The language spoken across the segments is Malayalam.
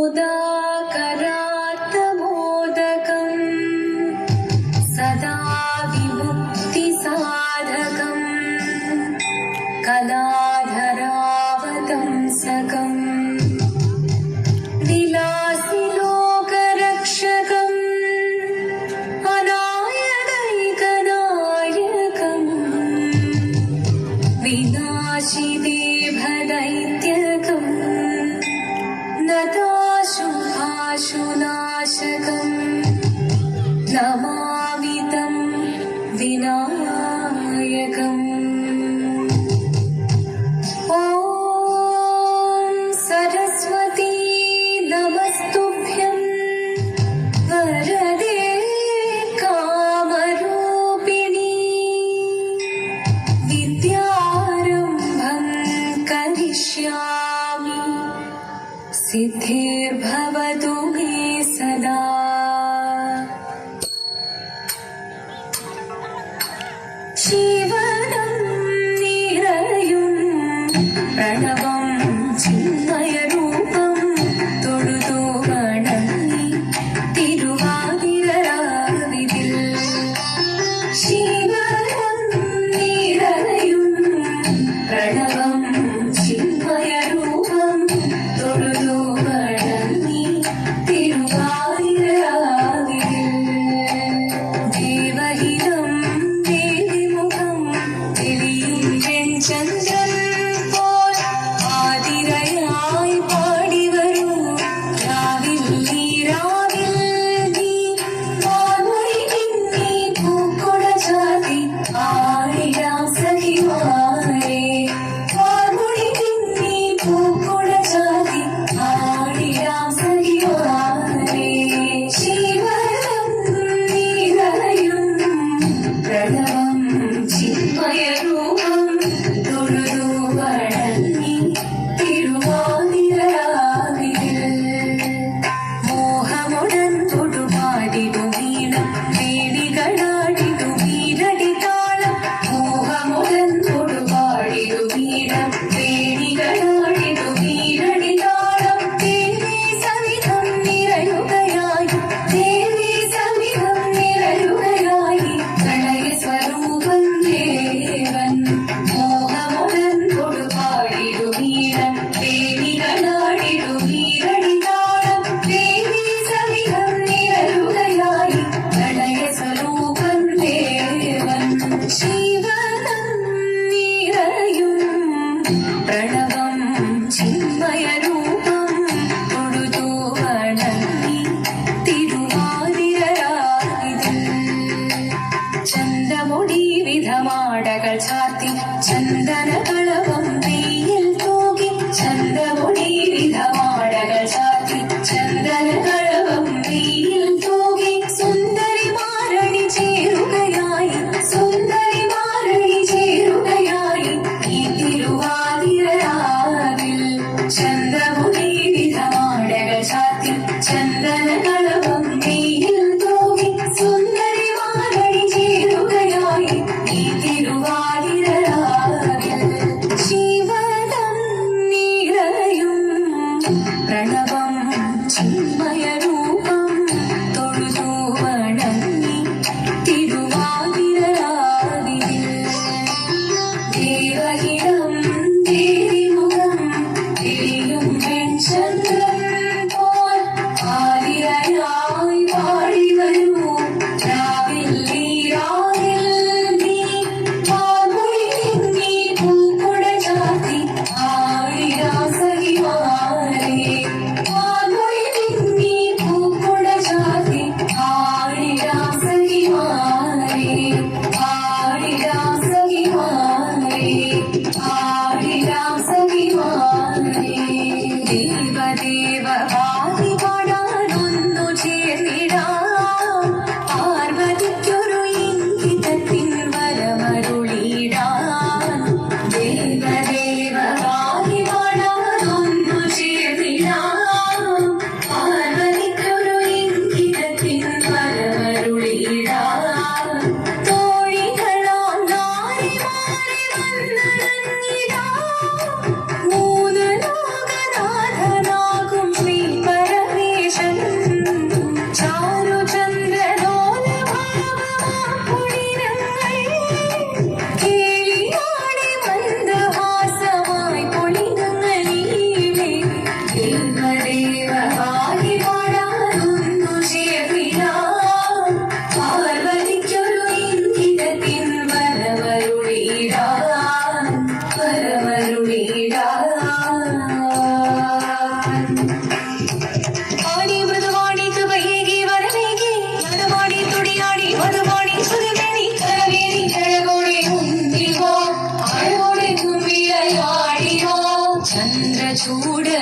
मुदाकरात्तमोदकम् सदा विमुक्तिसाधकम् कलाधरावतंसकम् विलासि लोकरक्षकम् अनायदैकनायकम् विनाशिदेभदैत्यकम् नताशुभाशुनाशकम् नमामि तं विनायकम्। ॐ सरस्वती नमस्तुभ्यं वरदे कामरूपिणी विद्यारम्भं करिष्यामि सिद्धिर्भवतु मे सदा। जीवनं निरयुं प्रणवं चिन्मयरूपं തൊഴുതു വണങ്ങി തിരുവാതിരരാവിതിൽ ശിവനം നിറയും പ്രണവം ചിന്മയരൂപം തൊഴുതു വണങ്ങി തിരുവാതിര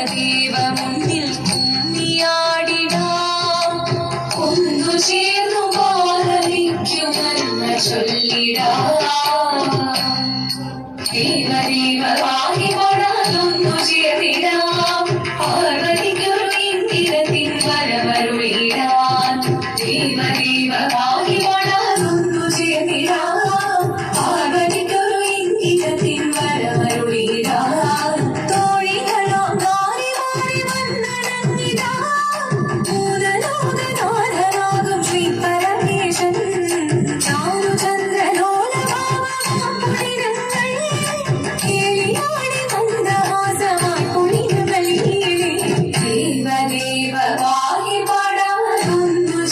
ദേവദേവ മുന്നിൽ കുമ്മിയാടിടാം ഒന്നു ചേർന്നു പാലരിക്കുമെന്ന് ചൊല്ലിടാം ദേവദേവ വാഹിവണൊന്നു ചേർന്നിടാം പാർവതിക്കൊരു ഇന്ദ്രത്തിൻ വരവരുളിടാൻ ദേവദേവ വാഹിവണൊന്നു ചേർന്നിടാം പാർവതിക്കൊരു ഇന്ദ്രത്തിൻ വരവരുളിടാൻ തോഴികളാം മാറി മാറി വന്നണങ്ങിടാം ഭൂതലോകനാഥനാകും ശ്രീ പരമേശൻ ചാരുചന്ദ്രലോലഭാവമാം പുളിനങ്ങൾ കേളിയാടി മന്ദഹാസമായി പുളിനമലീലേ ദേവദേവ വാഹിപാടാനൊന്നു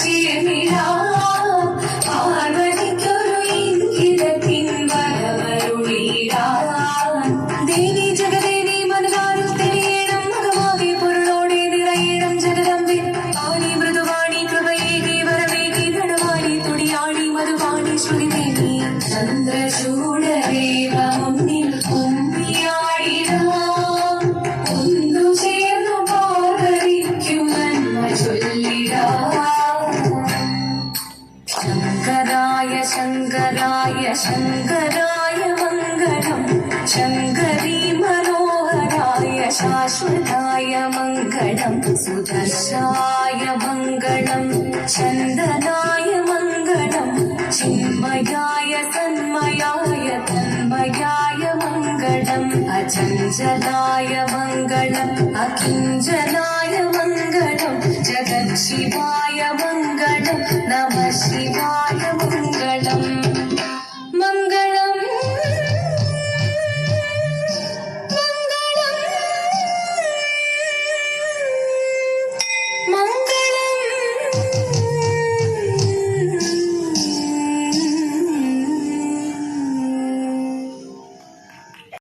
ചേർന്നിടാം പാർവതിക്കൊരു ഇംഗിതത്തിൻ വരവരുളിടാൻ ദേവി ജഗദേവി മനകാരും തെളിയേണം മകമാകെ പൊരുളോടെ നിറയേണം ജഗദമ്പേ ആനി മൃദുവാണി കൃപയേകി വരവേകി ധനവാണി തുടിയാണി മധുവാണി ശ്രുതിദേവി ചന്ദ്രചൂഡദേവ മുന്നിൽ കുമ്മിയാടിടാം ഒന്നു ചേർന്നു പാർവതിക്കുമെന്ന് ചൊല്ലിടാം ശങ്കരായ ശങ്കരായ ശങ്കരായ മംഗളം ശങ്കരീ മനോഹരായ ശാശ്വതായ മംഗളം സുദർശായ മംഗളം ചന്ദനായ മംഗളം ചിന്മയായ തന്മയായ തന്മയായ മംഗളം അചഞ്ചലായ മംഗളം അകിഞ്ചനായ മംഗളം ജഗത് ശിവായ മംഗളം നമ ശിവായ